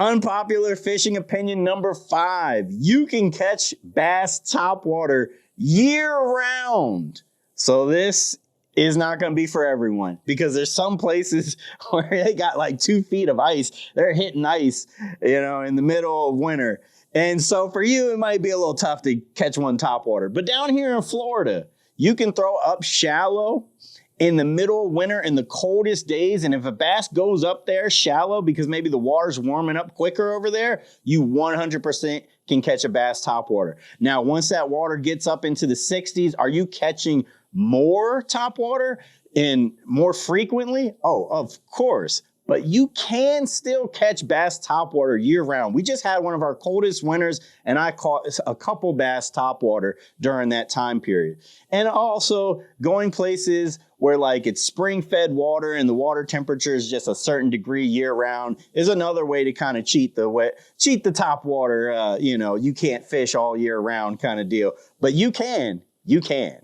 Unpopular fishing opinion number 5. You can catch bass topwater year round. So this is not going to be for everyone because there's some places where they got like 2 feet of ice. They're hitting ice, in the middle of winter. And so for you, it might be a little tough to catch one topwater. But down here in Florida, you can throw up shallow in the middle of winter in the coldest days. And if a bass goes up there shallow because maybe the water's warming up quicker over there, you 100% can catch a bass topwater. Now, once that water gets up into the 60s, are you catching more topwater and more frequently? Oh, of course. But you can still catch bass topwater year round. We just had one of our coldest winters and I caught a couple bass topwater during that time period. And also going places where like it's spring fed water and the water temperature is just a certain degree year round is another way to kind of cheat the topwater. You can't fish all year round kind of deal, but you can.